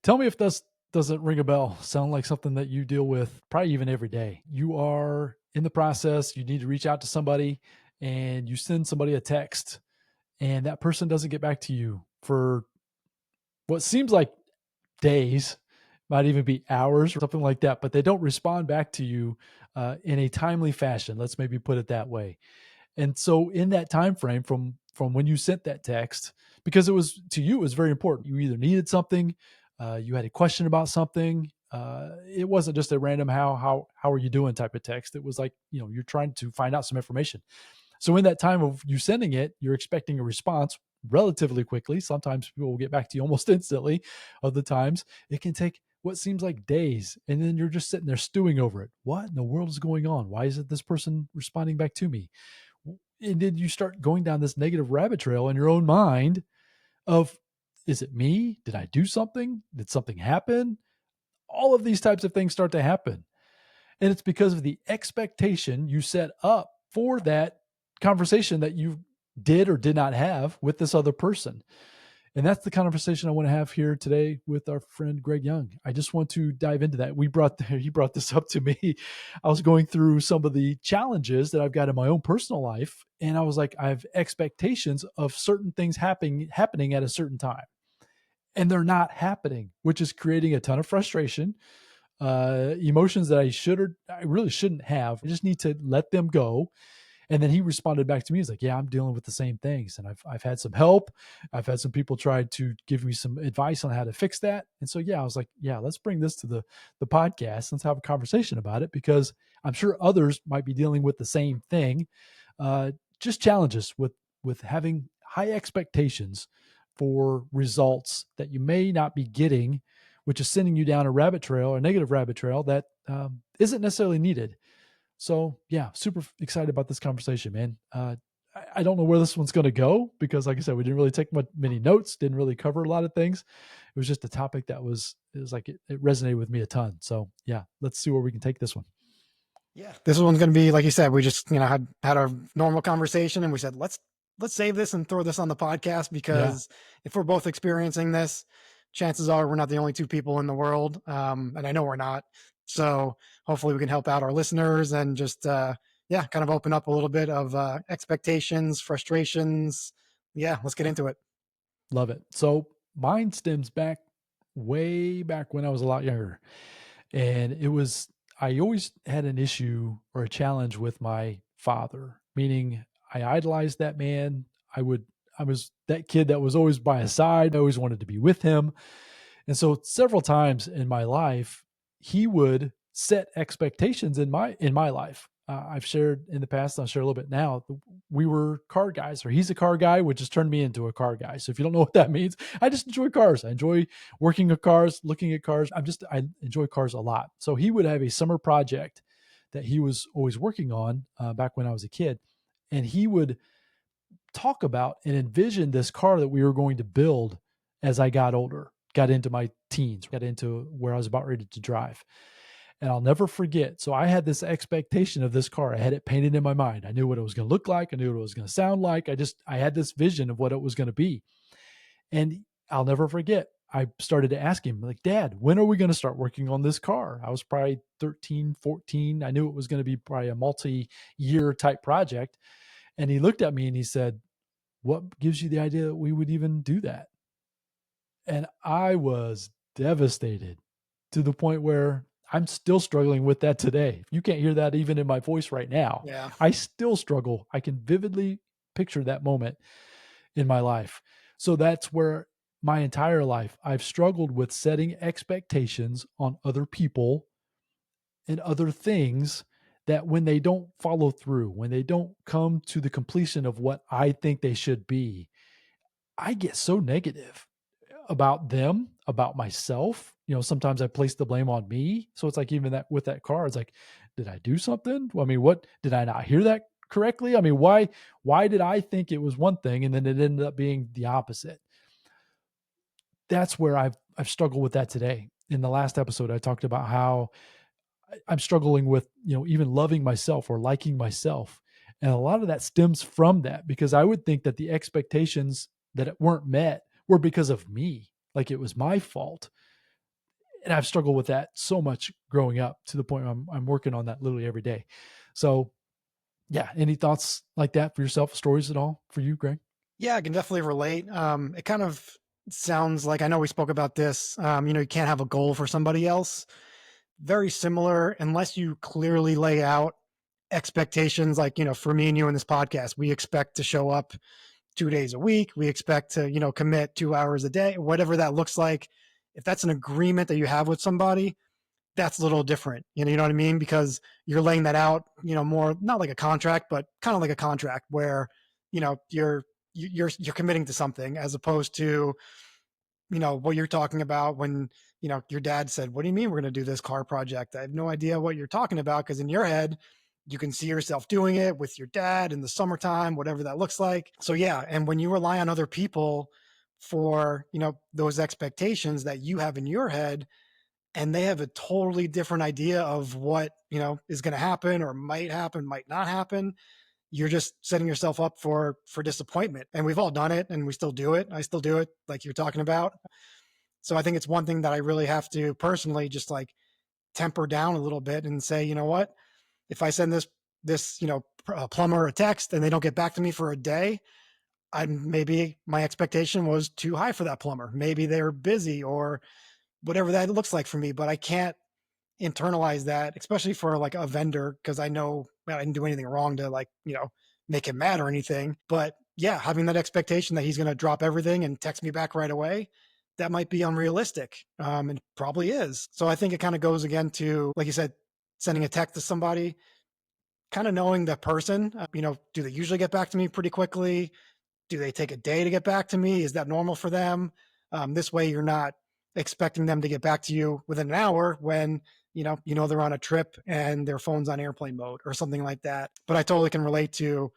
Tell me if this doesn't ring a bell, sound like something that you deal with probably even every day. You are in the process, you need to reach out to somebody and you send somebody a text and that person doesn't get back to you for what seems like days, might even be hours or something like that, but they don't respond back to you in a timely fashion. Let's maybe put it that way. And so in that time frame from when you sent that text, because it was to you, it was very important. You either needed something, you had a question about something. It wasn't just a random how are you doing type of text. It was like, you're trying to find out some information. So in that time of you sending it, you're expecting a response relatively quickly. Sometimes people will get back to you almost instantly. Other times it can take what seems like days. And then you're just sitting there stewing over it. What in the world is going on? Why isn't this person responding back to me? And then you start going down this negative rabbit trail in your own mind of, is it me? Did I do something? Did something happen? All of these types of things start to happen. And it's because of the expectation you set up for that conversation that you did or did not have with this other person. And that's the conversation I want to have here today with our friend Greg Young. I just want to dive into that. He brought this up to me. I was going through some of the challenges that I've got in my own personal life, and I was like, I have expectations of certain things happening at a certain time, and they're not happening, which is creating a ton of frustration, emotions that I really shouldn't have. I just need to let them go. And then he responded back to me. He's like, yeah, I'm dealing with the same things. And I've had some help. I've had some people try to give me some advice on how to fix that. And so, yeah, I was like, yeah, let's bring this to the podcast. Let's have a conversation about it because I'm sure others might be dealing with the same thing. Just challenges with having high expectations for results that you may not be getting, which is sending you down a rabbit trail, a negative rabbit trail that isn't necessarily needed. So yeah, super excited about this conversation, man. I don't know where this one's going to go because, like I said, we didn't really take many notes, didn't really cover a lot of things. It was just a topic that it resonated with me a ton. So yeah, let's see where we can take this one. Yeah, this one's going to be like you said. We just had a normal conversation, and we said let's save this and throw this on the podcast Yeah, because if we're both experiencing this, chances are we're not the only two people in the world, and I know we're not. So hopefully we can help out our listeners and just yeah, kind of open up a little bit of expectations, frustrations. Yeah, let's get into it. love it. So mine stems back way back when I was a lot younger, and I always had an issue or a challenge with my father, meaning I idolized that man. I was that kid that was always by his side. I always wanted to be with him. And so several times in my life, he would set expectations in my life. I've shared in the past, I'll share a little bit now. We were car guys, or he's a car guy, which has turned me into a car guy. So if you don't know what that means, I just enjoy cars. I enjoy working with cars, looking at cars. I enjoy cars a lot. So he would have a summer project that he was always working on back when I was a kid, and he would talk about and envision this car that we were going to build as I got older, got into my teens, got into where I was about ready to drive. And I'll never forget. So I had this expectation of this car. I had it painted in my mind. I knew what it was going to look like. I knew what it was going to sound like. I had this vision of what it was going to be. And I'll never forget. I started to ask him, like, Dad, when are we going to start working on this car? I was probably 13, 14. I knew it was going to be probably a multi-year type project. And he looked at me and he said, what gives you the idea that we would even do that? And I was devastated to the point where I'm still struggling with that today. You can't hear that even in my voice right now. Yeah. I still struggle. I can vividly picture that moment in my life. So that's where my entire life I've struggled with setting expectations on other people and other things that when they don't follow through, when they don't come to the completion of what I think they should be, I get so negative about them, about myself. Sometimes I place the blame on me. So it's like even that with that car, it's like, did I do something? Well, I mean, what did I not hear that correctly? I mean, why did I think it was one thing and then it ended up being the opposite? That's where I've struggled with that today. In the last episode, I talked about how I'm struggling with, even loving myself or liking myself. And a lot of that stems from that because I would think that the expectations that weren't met were because of me. Like it was my fault. And I've struggled with that so much growing up to the point where I'm working on that literally every day. So yeah, any thoughts like that for yourself? Stories at all for you, Greg? Yeah, I can definitely relate. It kind of sounds like I know we spoke about this. You can't have a goal for somebody else. Very similar, unless you clearly lay out expectations. Like, for me and you in this podcast, we expect to show up 2 days a week. We expect to, commit 2 hours a day, whatever that looks like. If that's an agreement that you have with somebody, that's a little different. You know what I mean? Because you're laying that out, more not like a contract, but kind of like a contract where, you're committing to something as opposed to, what you're talking about when, your dad said, "What do you mean we're going to do this car project?" I have no idea what you're talking about, because in your head, you can see yourself doing it with your dad in the summertime, whatever that looks like. So yeah, and when you rely on other people for, those expectations that you have in your head, and they have a totally different idea of what, is going to happen or might happen, might not happen, you're just setting yourself up for disappointment. And we've all done it, and we still do it. I still do it, like you're talking about. So I think it's one thing that I really have to personally just like temper down a little bit and say, you know what, if I send this plumber a text and they don't get back to me for a day, I maybe my expectation was too high for that plumber. Maybe they're busy or whatever that looks like for me, but I can't internalize that, especially for like a vendor, because I know I didn't do anything wrong to like, make him mad or anything. But yeah, having that expectation that he's going to drop everything and text me back right away, that might be unrealistic. And probably is. So I think it kind of goes again to, like you said, sending a text to somebody, kind of knowing the person, do they usually get back to me pretty quickly? Do they take a day to get back to me? Is that normal for them? This way, you're not expecting them to get back to you within an hour when they're on a trip and their phone's on airplane mode or something like that. But I totally can relate to,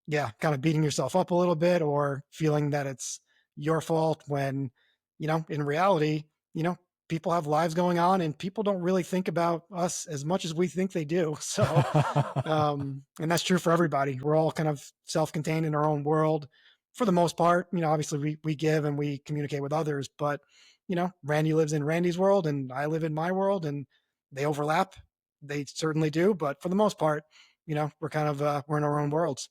yeah, kind of beating yourself up a little bit or feeling that it's your fault when, in reality, you know, people have lives going on and people don't really think about us as much as we think they do. So, and that's true for everybody. We're all kind of self-contained in our own world for the most part. Obviously we give and we communicate with others, but Randy lives in Randy's world and I live in my world, and they overlap. They certainly do. But for the most part, we're kind of, we're in our own worlds.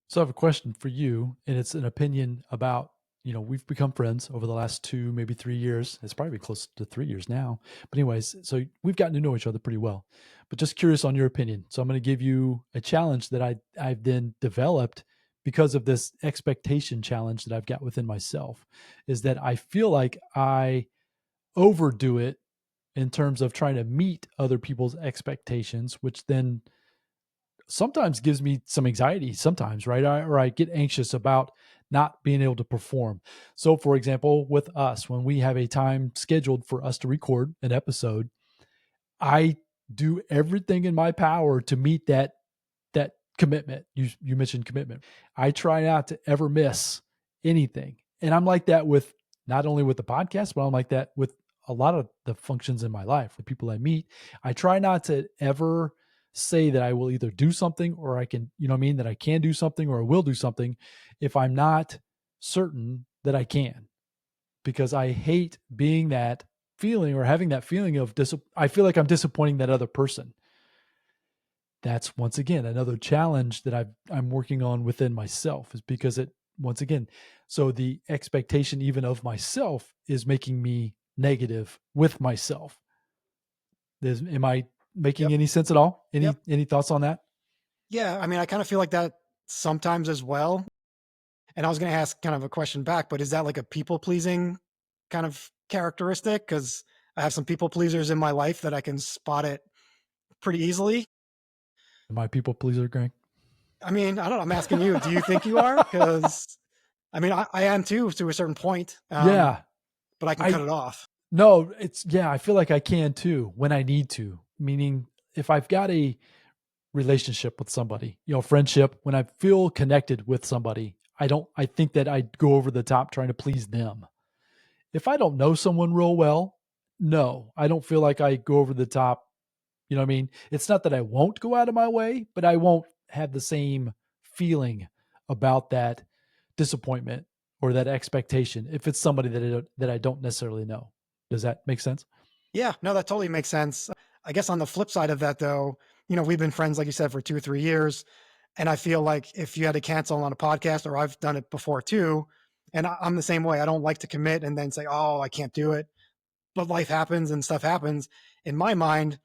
So I have a question for you, and it's an opinion about, we've become friends over the last 2, maybe 3 years. It's probably close to 3 years now. But anyways, so we've gotten to know each other pretty well. But just curious on your opinion. So I'm going to give you a challenge that I've then developed because of this expectation challenge that I've got within myself, is that I feel like I overdo it in terms of trying to meet other people's expectations, which then sometimes gives me some anxiety sometimes, right? Or I get anxious about not being able to perform. So, for example, with us, when we have a time scheduled for us to record an episode, I do everything in my power to meet that commitment. You mentioned commitment. I try not to ever miss anything. And I'm like that with not only with the podcast, but I'm like that with a lot of the functions in my life, the people I meet. I try not to ever say that I will either do something or I can, you know what I mean, that I can do something or I will do something if I'm not certain that I can, because I hate being that feeling or having that feeling of I feel like I'm disappointing that other person. That's once again another challenge that I'm working on within myself, is because it, once again, so the expectation even of myself is making me negative with myself. Am I making Yep. any sense at all? Yep. Any thoughts on that? Yeah. I mean, I kind of feel like that sometimes as well. And I was going to ask kind of a question back, but is that like a people pleasing kind of characteristic? Because I have some people pleasers in my life that I can spot it pretty easily. Am I a people pleaser, Greg? I mean, I don't know. I'm asking you, do you think you are? Because I mean, I am too, to a certain point, Yeah, but I can cut I it off. no, it's yeah, I feel like I can too when I need to. Meaning if I've got a relationship with somebody, friendship, when I feel connected with somebody, I think that I go over the top trying to please them. If I don't know someone real well, no, I don't feel like I go over the top. You know what I mean? It's not that I won't go out of my way, but I won't have the same feeling about that disappointment or that expectation if it's somebody that I don't necessarily know. Does that make sense? Yeah, no, that totally makes sense. I guess on the flip side of that, though, we've been friends, like you said, for 2 or 3 years. And I feel like if you had to cancel on a podcast, or I've done it before too, and I'm the same way. I don't like to commit and then say, oh, I can't do it. But life happens and stuff happens. In my mind,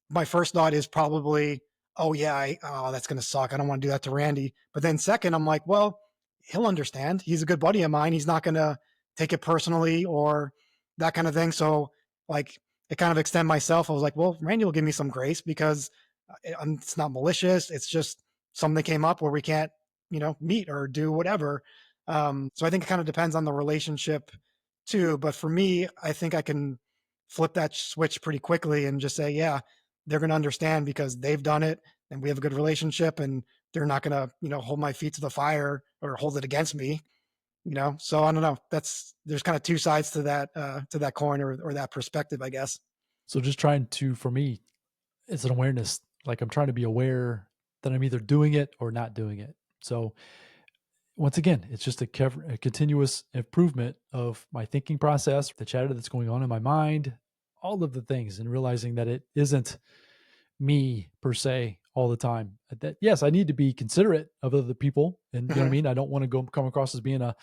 my first thought is probably, oh yeah, oh that's gonna suck. I don't want to do that to Randy. But then second, I'm like, well, he'll understand. He's a good buddy of mine. He's not gonna take it personally or that kind of thing. So like, it kind of extend myself. I was like, well, Randy will give me some grace because it's not malicious. It's just something that came up where we can't, meet or do whatever. So I think it kind of depends on the relationship too. But for me, I think I can flip that switch pretty quickly and just say, yeah, they're going to understand because they've done it and we have a good relationship and they're not going to, hold my feet to the fire or hold it against me. So I don't know. There's kind of two sides to that coin, or that perspective, I guess. So just trying to, for me, it's an awareness. Like I'm trying to be aware that I'm either doing it or not doing it. So once again, it's just a continuous improvement of my thinking process, the chatter that's going on in my mind, all of the things, and realizing that it isn't me per se all the time. That yes, I need to be considerate of other people, and you know what I Mhm. mean. I don't want to come across as being a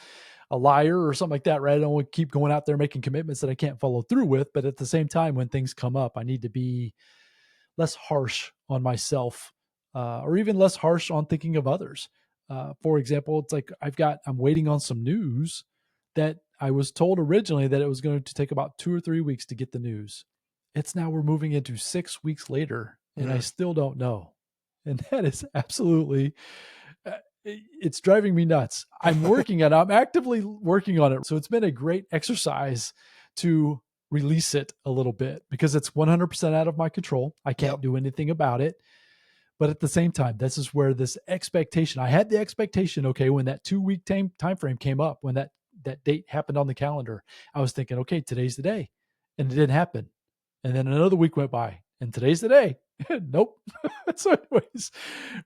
liar or something like that, right? I don't want to keep going out there making commitments that I can't follow through with. But at the same time, when things come up, I need to be less harsh on myself, or even less harsh on thinking of others. For example, it's like I'm waiting on some news that I was told originally that it was going to take about 2 or 3 weeks to get the news. It's now we're moving into 6 weeks later, and I Mhm. still don't know. And that is absolutely, it's driving me nuts. I'm actively working on it. So it's been a great exercise to release it a little bit because it's 100% out of my control. I can't Yep. do anything about it. But at the same time, this is where this expectation, I had the expectation, okay, when that 2 week time frame came up, when that date happened on the calendar, I was thinking, okay, today's the day. And it didn't happen. And then another week went by and today's the day. Nope. So, anyways,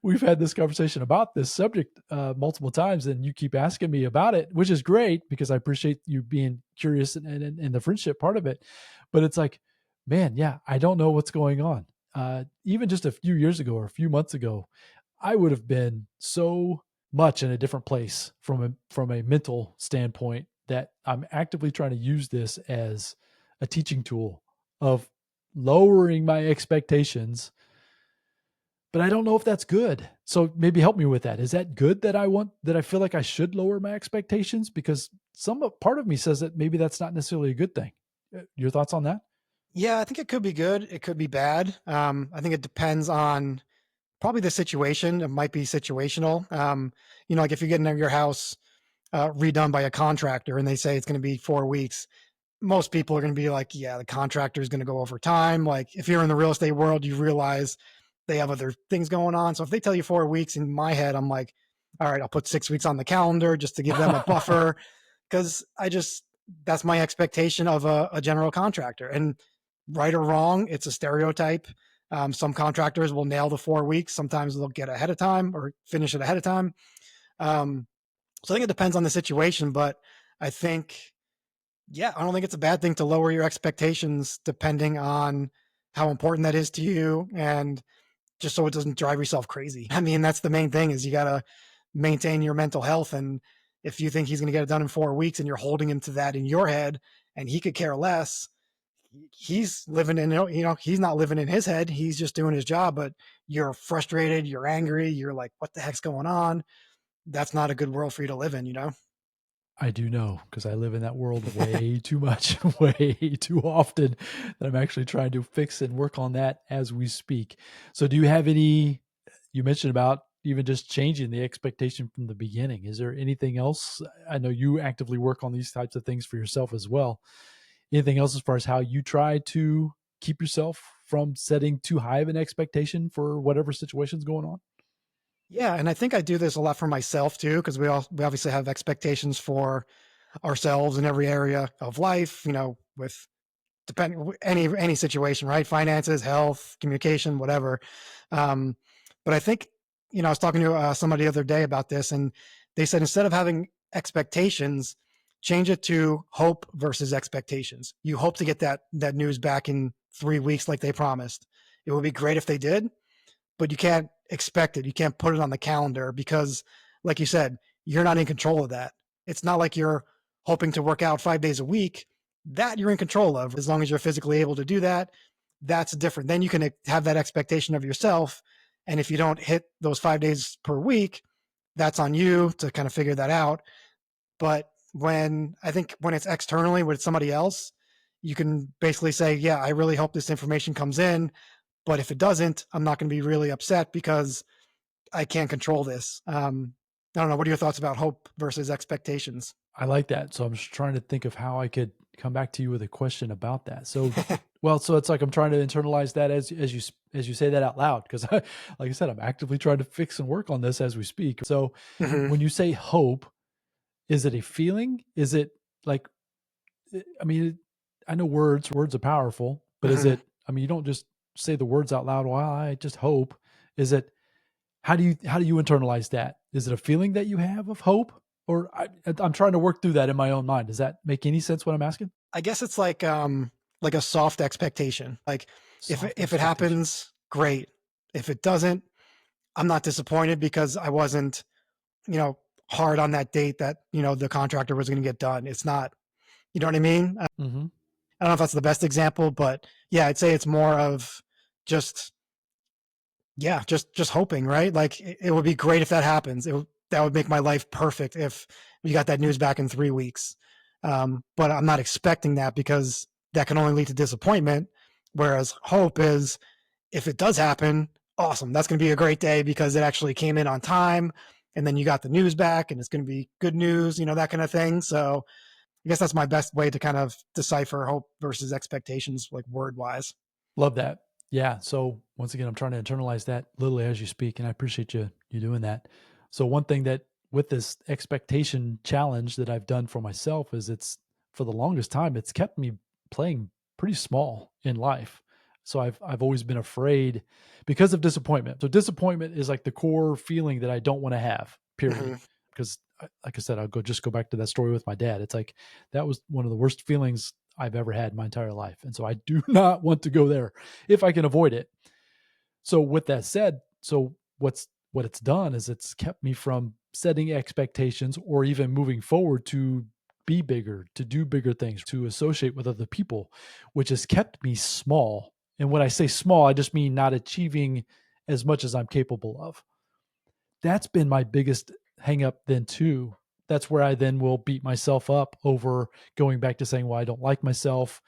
we've had this conversation about this subject multiple times, and you keep asking me about it, which is great because I appreciate you being curious and the friendship part of it. But it's like, man, yeah, I don't know what's going on. Even just a few years ago or a few months ago, I would have been so much in a different place from a mental standpoint that I'm actively trying to use this as a teaching tool of lowering my expectations, but I don't know if that's good. So maybe help me with that. Is that good that I feel like I should lower my expectations? Because part of me says that maybe that's not necessarily a good thing. Your thoughts on that? Yeah, I think it could be good. It could be bad. I think it depends on probably the situation. It might be situational. Like if you're getting your house redone by a contractor and they say it's going to be 4 weeks, most people are going to be like, yeah, the contractor is going to go over time. Like if you're in the real estate world, you realize they have other things going on. So if they tell you 4 weeks, in my head, I'm like, all right, I'll put 6 weeks on the calendar just to give them a buffer. Cause that's my expectation of a general contractor. And right or wrong, it's a stereotype. Some contractors will nail the 4 weeks. Sometimes they'll get ahead of time or finish it ahead of time. Um, so I think it depends on the situation, but I think, yeah, I don't think it's a bad thing to lower your expectations depending on how important that is to you and just so it doesn't drive yourself crazy. I mean, that's the main thing is you got to maintain your mental health. And if you think he's going to get it done in 4 weeks and you're holding him to that in your head and he could care less, he's living in, he's not living in his head. He's just doing his job, but you're frustrated. You're angry. You're like, what the heck's going on? That's not a good world for you to live in. I do know because I live in that world way too much, way too often that I'm actually trying to fix and work on that as we speak. So, do you have any? You mentioned about even just changing the expectation from the beginning. Is there anything else? I know you actively work on these types of things for yourself as well. Anything else as far as how you try to keep yourself from setting too high of an expectation for whatever situation's going on? Yeah, and I think I do this a lot for myself too, because we obviously have expectations for ourselves in every area of life. With depending any situation, right? Finances, health, communication, whatever. Um, but I think I was talking to somebody the other day about this, and they said instead of having expectations, change it to hope versus expectations. You hope to get that news back in 3 weeks like they promised. It would be great if they did, but you can't expect it. You can't put it on the calendar because, like you said, you're not in control of that. It's not like you're hoping to work out 5 days a week. That you're in control of as long as you're physically able to do that. That's different. Then you can have that expectation of yourself. And if you don't hit those 5 days per week, that's on you to kind of figure that out. But I think when it's externally with somebody else, you can basically say, yeah, I really hope this information comes in. But if it doesn't, I'm not going to be really upset because I can't control this. I don't know. What are your thoughts about hope versus expectations? I like that. So I'm just trying to think of how I could come back to you with a question about that. So it's like I'm trying to internalize that as you say that out loud because like I said, I'm actively trying to fix and work on this as we speak. So Hmm. when you say hope, is it a feeling? Is it like I mean, I know words are powerful, but is Hmm. it I mean, you don't just say the words out loud, well, I just hope. Is it how do you internalize that? Is it a feeling that you have of hope? Or I'm trying to work through that in my own mind. Does that make any sense what I'm asking? I guess it's like a soft expectation. Like Soft if it expectation. happens, great. If it doesn't, I'm not disappointed because I wasn't, you know, hard on that date that, the contractor was going to get done. It's not, you know what I mean? Mhm. I don't know if that's the best example, but yeah, I'd say it's more of just, yeah, just hoping, right? Like it would be great if that happens. That would make my life perfect if we got that news back in 3 weeks. But I'm not expecting that because that can only lead to disappointment. Whereas hope is, if it does happen, awesome. That's going to be a great day because it actually came in on time, and then you got the news back, and it's going to be good news, that kind of thing. So I guess that's my best way to kind of decipher hope versus expectations, like word wise. Love that. Yeah. So once again, I'm trying to internalize that literally as you speak, and I appreciate you doing that. So one thing that with this expectation challenge that I've done for myself is it's for the longest time it's kept me playing pretty small in life. So I've always been afraid because of disappointment. So disappointment is like the core feeling that I don't want to have. Period. Hmm. Because like I said, I'll go back to that story with my dad. It's like that was one of the worst feelings I've ever had in my entire life. And so I do not want to go there if I can avoid it. So with that said, so what it's done is it's kept me from setting expectations or even moving forward to be bigger, to do bigger things, to associate with other people, which has kept me small. And when I say small, I just mean not achieving as much as I'm capable of. That's been my biggest hang up then too. That's where I then will beat myself up over going back to saying, well, I don't like myself.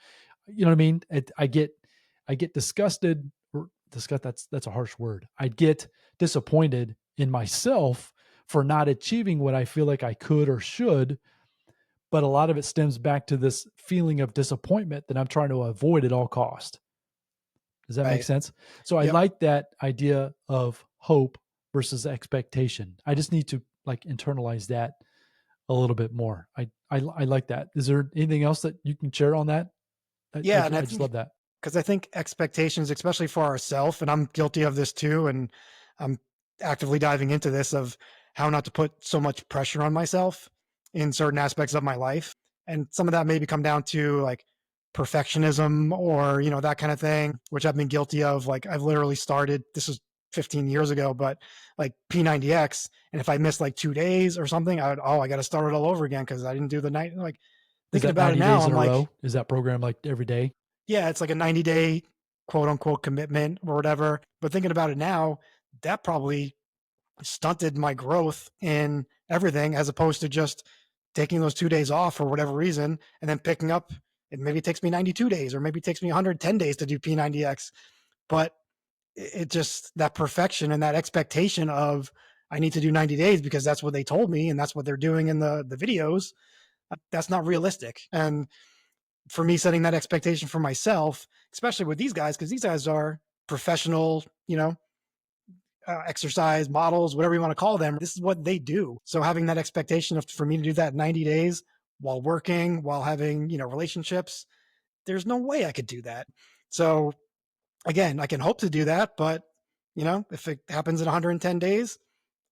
You know what I mean? I get disgusted or disgust that's a harsh word. I get disappointed in myself for not achieving what I feel like I could or should, but a lot of it stems back to this feeling of disappointment that I'm trying to avoid at all cost. Does that make Right. sense? So I Yep. like that idea of hope versus expectation. I just need to like internalize that a little bit more. I like that. Is there anything else that you can share on that? I I, Yeah. And ju- I I just think, love that. because I think expectations, especially for ourselves, and I'm guilty of this too, and I'm actively diving into this of how not to put so much pressure on myself in certain aspects of my life. And some of that maybe come down to like perfectionism or, that kind of thing, which I've been guilty of. Like I've literally started, this was 15 years ago, but like P90X. And if I missed like 2 days or something, I got to start it all over again because I didn't do the night. Like Is thinking that about it 90 now, days in I'm a like, row? Is that program like every day? yeah, it's like a 90-day quote unquote commitment or whatever. But thinking about it now, that probably stunted my growth in everything as opposed to just taking those 2 days off for whatever reason and then picking up. And maybe it takes me 92 days or maybe it takes me 110 days to do P90X. But it just, that perfection and that expectation of I need to do 90 days because that's what they told me and that's what they're doing in the videos. That's not realistic. And for me setting that expectation for myself, especially with these guys, because these guys are professional, exercise models, whatever you want to call them. This is what they do. So having that expectation for me to do that 90 days while working, while having, relationships, there's no way I could do that. So again, I can hope to do that, but if it happens in 110 days,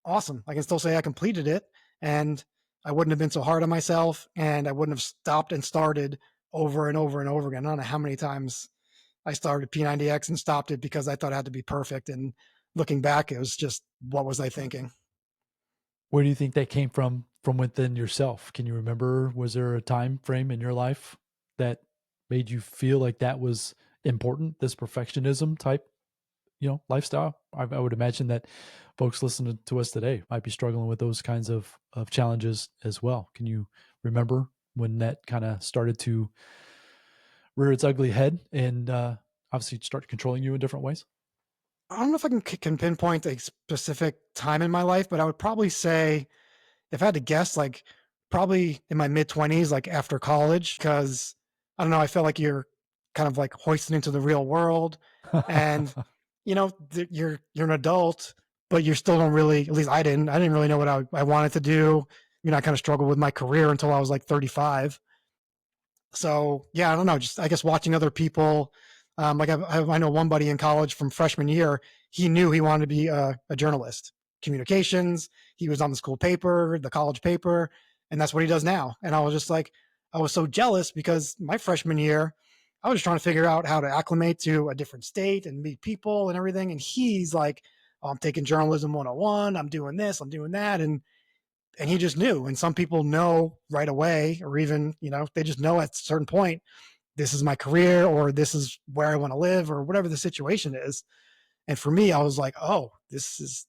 awesome. I can still say I completed it. And I wouldn't have been so hard on myself, and I wouldn't have stopped and started over and over and over again. I don't know how many times I started P90X and stopped it because I thought it had to be perfect. And looking back, it was just, what was I thinking? Where do you think that came from within yourself? Can you remember, was there a time frame in your life that made you feel like that was important, this perfectionism type, lifestyle? I would imagine that folks listening to us today might be struggling with those kinds of challenges as well. Can you remember when that kind of started to rear its ugly head and obviously start controlling you in different ways? I don't know if I can pinpoint a specific time in my life, but I would probably say, if I had to guess, like probably in my mid 20s, like after college, because I don't know, I felt like you're kind of like hoisted into the real world, and you're an adult, but you still don't really. At least I didn't really know what I wanted to do. I kind of struggled with my career until I was like 35. So yeah, I don't know. Just I guess watching other people, like I know one buddy in college from freshman year. He knew he wanted to be a journalist, communications. He was on the school paper, the college paper, and that's what he does now. And I was just like, I was so jealous because my freshman year, I was just trying to figure out how to acclimate to a different state and meet people and everything. And he's like, oh, I'm taking journalism 101. I'm doing this. I'm doing that. And he just knew. And some people know right away, or even, they just know at a certain point, this is my career, or this is where I want to live, or whatever the situation is. And for me, I was like, oh, this is,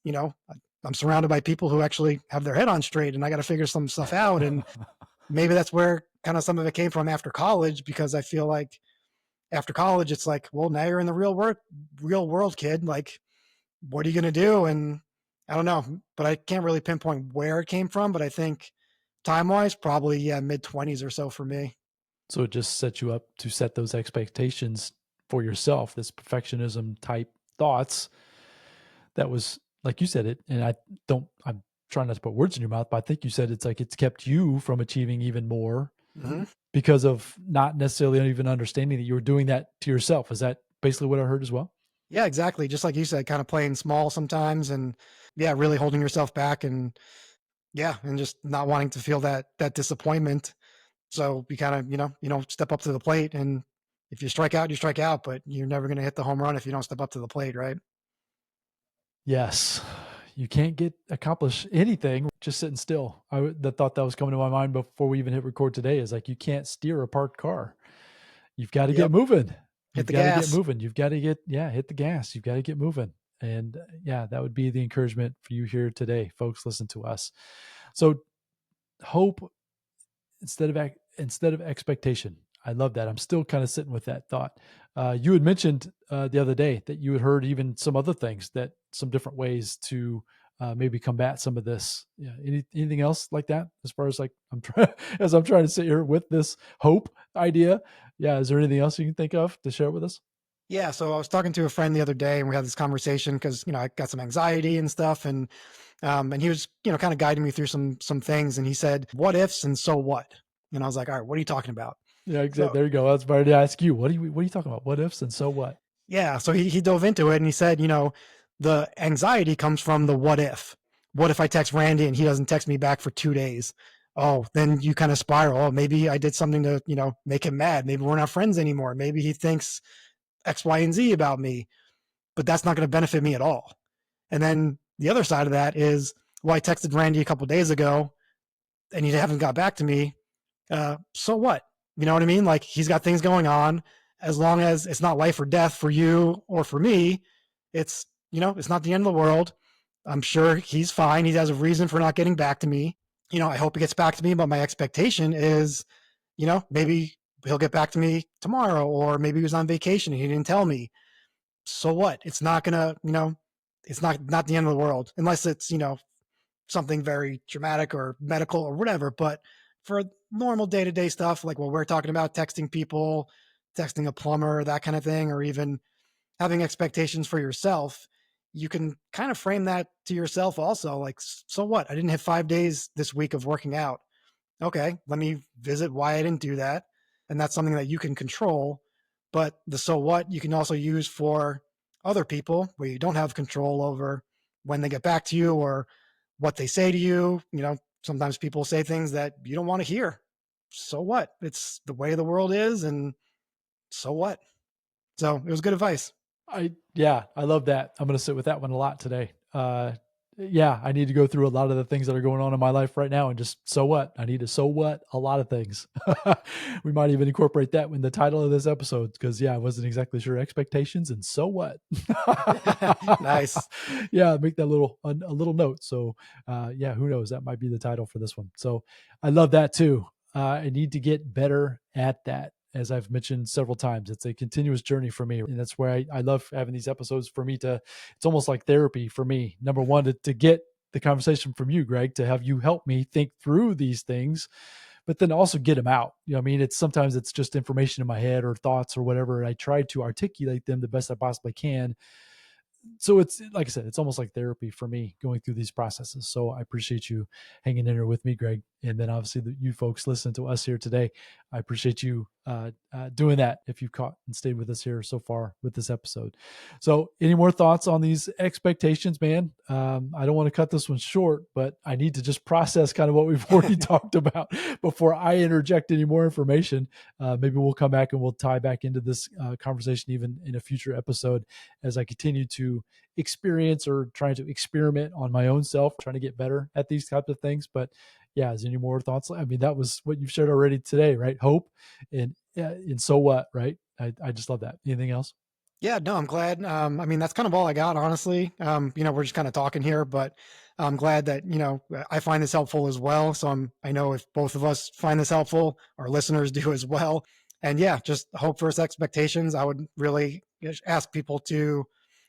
I'm surrounded by people who actually have their head on straight, and I got to figure some stuff out. And maybe that's where kind of some of it came from after college, because I feel like after college, it's like, well, now you're in the real world, kid. Like, what are you going to do? And I don't know, but I can't really pinpoint where it came from. But I think time wise, probably, yeah, mid 20s or so for me. So it just sets you up to set those expectations for yourself, this perfectionism type thoughts that was, like you said it, and I'm trying not to put words in your mouth, but I think you said it's like it's kept you from achieving even more Hmm. because of not necessarily even understanding that you were doing that to yourself. Is that basically what I heard as well? Yeah, exactly. Just like you said, kind of playing small sometimes, and yeah, really holding yourself back, and yeah, and just not wanting to feel that disappointment. So you kind of, step up to the plate, and if you strike out, you strike out, but you're never going to hit the home run if you don't step up to the plate, right? Yes. You can't accomplish anything just sitting still. The thought that was coming to my mind before we even hit record today is like you can't steer a parked car. You've got to get Yep. moving. Hit You've the got to get gas. moving. You've got to hit the gas. You've got to get moving. And yeah, that would be the encouragement for you here today, folks. Listen to us. So hope instead of expectation. I love that. I'm still kind of sitting with that thought. You had mentioned the other day that you had heard even some other things, that some different ways to maybe combat some of this. Yeah. Anything else like that? As far as like as I'm trying to sit here with this hope idea. Yeah. Is there anything else you can think of to share with us? Yeah, so I was talking to a friend the other day, and we had this conversation because I got some anxiety and stuff, and he was kind of guiding me through some things, and he said, "What ifs and so what?" And I was like, "All right, what are you talking about?" Yeah. Exactly. So There you go. That's about to ask you. What are you talking about? What ifs and so what? yeah, so he dove into it, and he said, the anxiety comes from the what if. What if I text Randy and he doesn't text me back for 2 days? Oh, then you kind of spiral. Oh, maybe I did something to make him mad. Maybe we're not friends anymore. Maybe he thinks X, Y, and Z about me, but that's not going to benefit me at all. And then the other side of that is, well, I texted Randy a couple of days ago and he haven't got back to me. So what? You know what I mean? Like, he's got things going on. As long as it's not life or death for you or for me, it's not the end of the world. I'm sure he's fine. He has a reason for not getting back to me. I hope he gets back to me, but my expectation is, maybe he'll get back to me tomorrow, or maybe he was on vacation and he didn't tell me. So what? It's not gonna, it's not the end of the world, unless it's, something very dramatic or medical or whatever. But for normal day-to-day stuff, like what we're talking about, texting people, texting a plumber, that kind of thing, or even having expectations for yourself, you can kind of frame that to yourself also. Like, so what? I didn't have 5 days this week of working out. Okay, let me visit why I didn't do that. And that's something that you can control. But the so what you can also use for other people where you don't have control over when they get back to you or what they say to you. sometimes people say things that you don't want to hear. So what? It's the way the world is, and so what? So it was good advice. Yeah, I love that. I'm gonna sit with that one a lot today. Yeah, I need to go through a lot of the things that are going on in my life right now and just so what? I need to so what a lot of things. We might even incorporate that in the title of this episode because yeah, I wasn't exactly sure expectations and so what. Nice. Yeah, make that a little note. So yeah, who knows? That might be the title for this one. So I love that too. I need to get better at that. As I've mentioned several times, it's a continuous journey for me. And that's where I love having these episodes for me to, it's almost like therapy for me. Number one, to get the conversation from you, Greg, to have you help me think through these things, but then also get them out. You know, I mean, it's sometimes it's just information in my head or thoughts or whatever. And I try to articulate them the best I possibly can, so it's like I said, it's almost like therapy for me going through these processes. So I appreciate you hanging in there with me, Greg, and then obviously you folks listening to us here today. I appreciate you doing that. If you've caught and stayed with us here so far with this episode. So, any more thoughts on these expectations, man? I don't want to cut this one short, but I need to just process kind of what we've already talked about before I interject any more information. Maybe we'll come back and we'll tie back into this conversation even in a future episode as I continue to experience or trying to experiment on my own self, trying to get better at these types of things. But yeah, is any more thoughts? I mean, that was what you've shared already today, right? Hope and so what, right? I just love that. Anything else? Yeah, no, I'm glad. I mean, that's kind of all I got, honestly. We're just kind of talking here, but I'm glad that, I find this helpful as well. So I know if both of us find this helpful, our listeners do as well. And yeah, just hope versus expectations. I would really just ask people to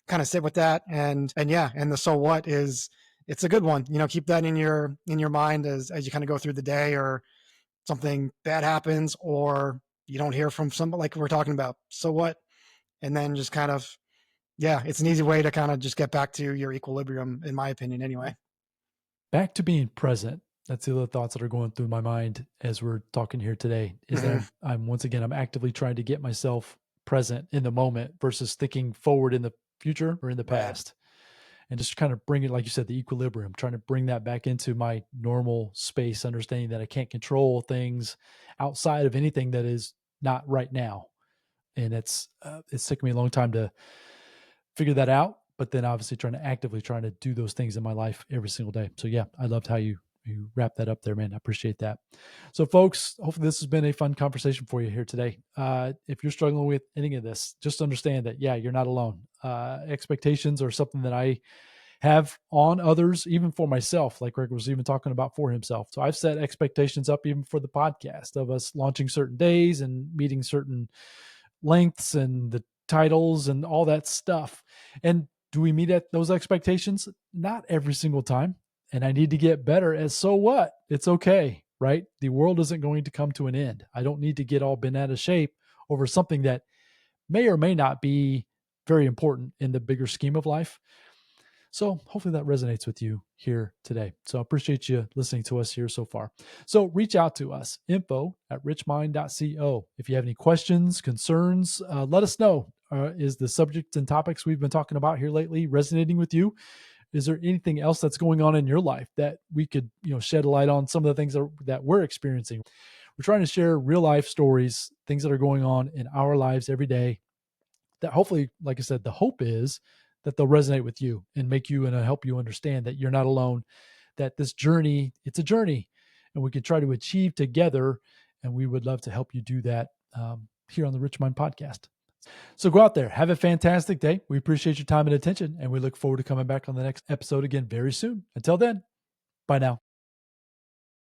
kind of sit with that. And yeah, and the so what is, it's a good one. Keep that in your mind as you kind of go through the day, or something bad happens, or you don't hear from somebody like we're talking about. So what? And then just kind of, yeah, it's an easy way to kind of just get back to your equilibrium, in my opinion, anyway. Back to being present. That's the other thoughts that are going through my mind as we're talking here today is that Hmm. I'm once again, I'm actively trying to get myself present in the moment versus thinking forward in the future or in the Right. past. And just kind of bring it, like you said, the equilibrium, trying to bring that back into my normal space, understanding that I can't control things outside of anything that is not right now. And it's taken me a long time to figure that out, but then obviously trying to do those things in my life every single day. So yeah, I loved how you wrap that up there, man. I appreciate that. So folks, hopefully this has been a fun conversation for you here today. If you're struggling with any of this, just understand that, yeah, you're not alone. Expectations are something that I have on others, even for myself, like Greg was even talking about for himself. So I've set expectations up even for the podcast of us launching certain days and meeting certain lengths and the titles and all that stuff. And do we meet at those expectations? Not every single time. And I need to get better at so what? It's okay, right? The world isn't going to come to an end. I don't need to get all bent out of shape over something that may or may not be very important in the bigger scheme of life. So hopefully that resonates with you here today. So I appreciate you listening to us here so far. So reach out to us, info@richmind.co. If you have any questions, concerns, let us know. Is the subjects and topics we've been talking about here lately resonating with you? Is there anything else that's going on in your life that we could, shed a light on some of the things that we're experiencing? We're trying to share real life stories, things that are going on in our lives every day that hopefully, like I said, the hope is that they'll resonate with you and make you and help you understand that you're not alone, that this journey, it's a journey and we can try to achieve together. And we would love to help you do that here on the Rich Mind podcast. So go out there, have a fantastic day. We appreciate your time and attention, and we look forward to coming back on the next episode again very soon. Until then, bye now.